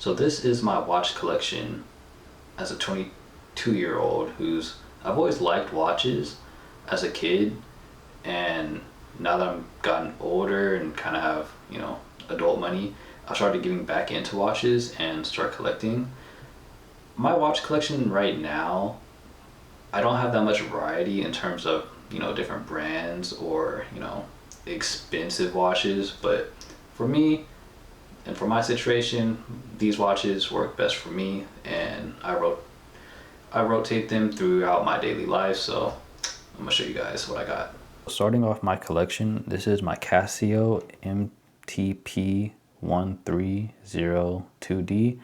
So this is my watch collection as a 22-year-old who's I've always liked watches as a kid, and now that I'm gotten older and kind of have, adult money, I started getting back into watches and start collecting. My watch collection right now, I don't have that much variety in terms of, different brands or, expensive watches, but for me, and for my situation, these watches work best for me, and I rotate them throughout my daily life. So I'm gonna show you guys what I got. Starting off my collection, this is my Casio MTP 1302D.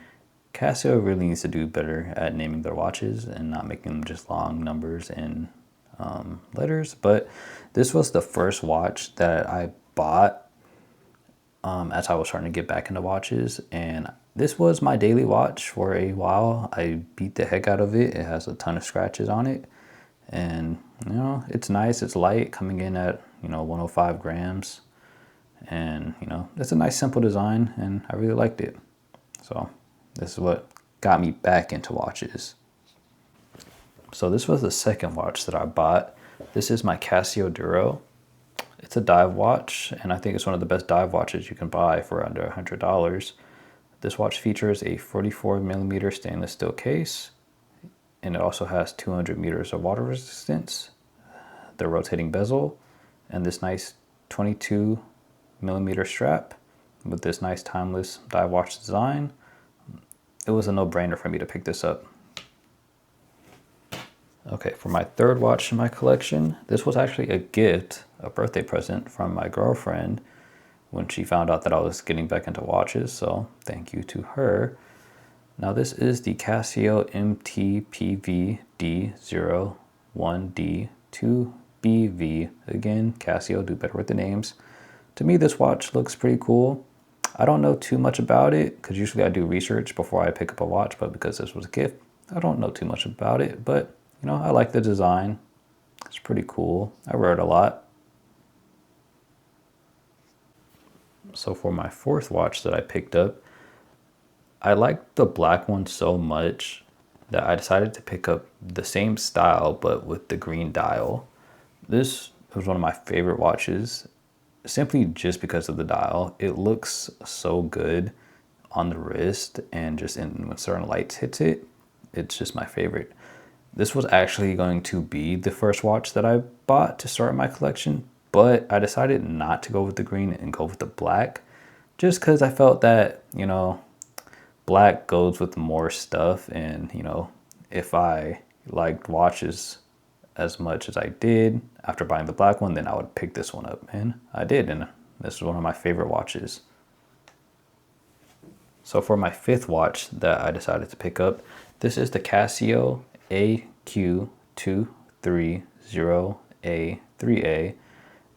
Casio really needs to do better at naming their watches and not making them just long numbers and letters. But this was the first watch that I bought as I was starting to get back into watches, and this was my daily watch for a while. I beat the heck out of it. It has a ton of scratches on it, and it's nice. It's light, coming in at 105 grams, and it's a nice simple design, and I really liked it. So this is what got me back into watches. So this was the second watch that I bought. This is my Casio Duro. It's a dive watch, and I think it's one of the best dive watches you can buy for under $100. This watch features a 44mm stainless steel case, and it also has 200 meters of water resistance, the rotating bezel, and this nice 22mm strap with this nice timeless dive watch design. It was a no-brainer for me to pick this up. Okay, for my third watch in my collection, this was actually a gift, a birthday present from my girlfriend when she found out that I was getting back into watches, so thank you to her. Now this is the Casio MTPV D01D2BV. Again, Casio, do better with the names. To me, this watch looks pretty cool. I don't know too much about it because usually I do research before I pick up a watch, but because this was a gift, I don't know too much about it, but I like the design. It's pretty cool. I wear it a lot. So for my fourth watch that I picked up, I liked the black one so much that I decided to pick up the same style but with the green dial. This was one of my favorite watches simply just because of the dial. It looks so good on the wrist, and just when certain lights hits it, it's just my favorite. This was actually going to be the first watch that I bought to start my collection, but I decided not to go with the green and go with the black, just because I felt that, black goes with more stuff, and, if I liked watches as much as I did after buying the black one, then I would pick this one up, and I did, and this is one of my favorite watches. So for my fifth watch that I decided to pick up, this is the Casio AQ230A3A.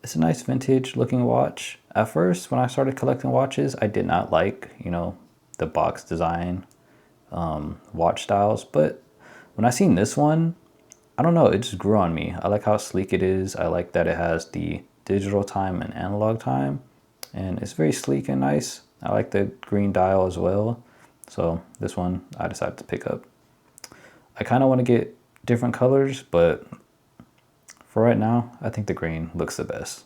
It's a nice vintage looking watch. At first, when I started collecting watches, I did not like, the box design watch styles. But when I seen this one, I don't know, it just grew on me. I like how sleek it is. I like that it has the digital time and analog time, and it's very sleek and nice. I like the green dial as well. So this one I decided to pick up. I kind of want to get different colors, but for right now, I think the green looks the best.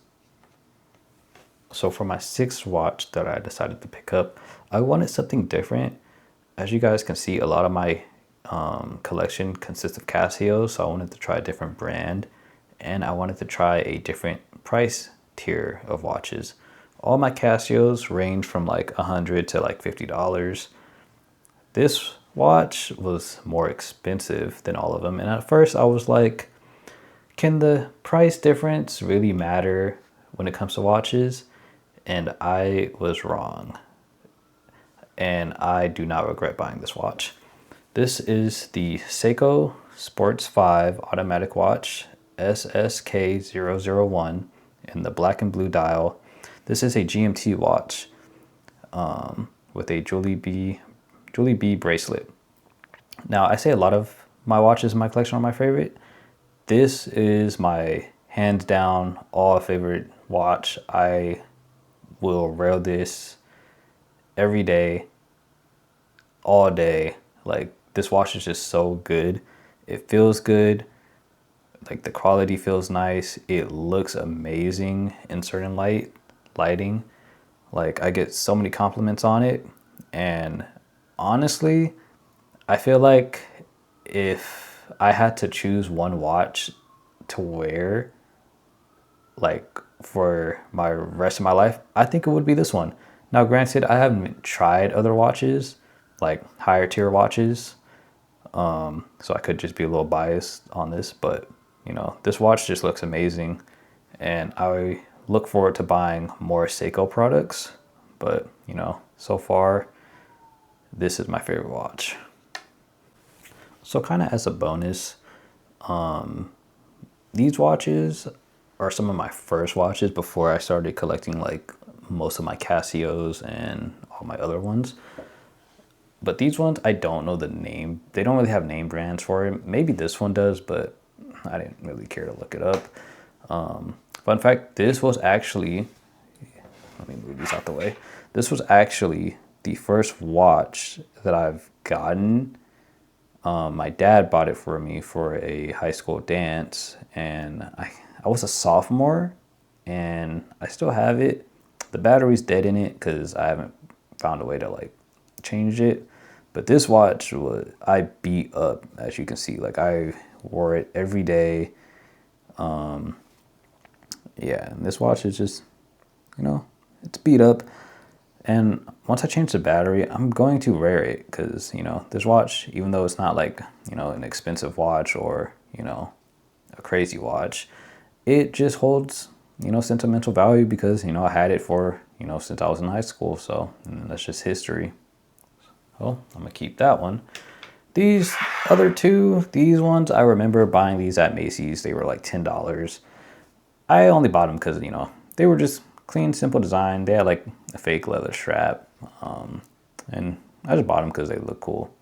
So for my sixth watch that I decided to pick up, I wanted something different. As you guys can see, a lot of my collection consists of Casio, so I wanted to try a different brand, and I wanted to try a different price tier of watches. All my Casios range from like $100 to like $50. This watch was more expensive than all of them, and at first I was like, can the price difference really matter when it comes to watches? And I was wrong, and I do not regret buying this watch. This is the Seiko Sports 5 automatic watch, SSK001, in the black and blue dial. This is a GMT watch with a Julie B bracelet. Now, I say a lot of my watches in my collection are my favorite. This is my hands down all favorite watch. I will wear this every day. all day. Like this watch is just so good. It feels good. Like the quality feels nice. It looks amazing in certain lighting. Like I get so many compliments on it, and honestly, I feel like if I had to choose one watch to wear, like for my rest of my life, I think it would be this one. Now, granted, I haven't tried other watches, like higher tier watches, so I could just be a little biased on this, but this watch just looks amazing, and I look forward to buying more Seiko products. But so far, this is my favorite watch. So, kind of as a bonus, these watches are some of my first watches before I started collecting like most of my Casios and all my other ones. But these ones, I don't know the name. They don't really have name brands for it. Maybe this one does, but I didn't really care to look it up. Fun fact, this was actually, let me move these out the way. This was actually the first watch that I've gotten. My dad bought it for me for a high school dance, and I was a sophomore, and I still have it. The battery's dead in it because I haven't found a way to like change it. But this watch I beat up, as you can see. Like I wore it every day. Yeah, and this watch is just, it's beat up. And once I change the battery, I'm going to wear it because, this watch, even though it's not like, an expensive watch or, a crazy watch, it just holds, sentimental value because, I had it for, since I was in high school. So that's just history. So I'm going to keep that one. These other two, these ones, I remember buying these at Macy's. They were like $10. I only bought them because, they were just clean, simple design. They had like a fake leather strap. And I just bought them because they look cool.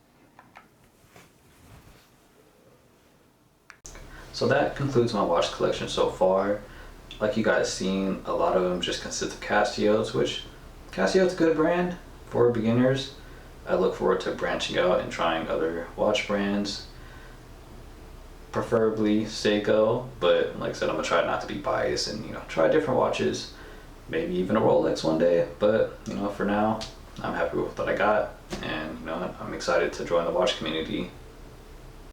So that concludes my watch collection so far. Like you guys seen, a lot of them just consist of Casios, which Casio's a good brand for beginners. I look forward to branching out and trying other watch brands, preferably Seiko, but like I said, I'm gonna try not to be biased and try different watches, maybe even a Rolex one day. But for now, I'm happy with what I got, and I'm excited to join the watch community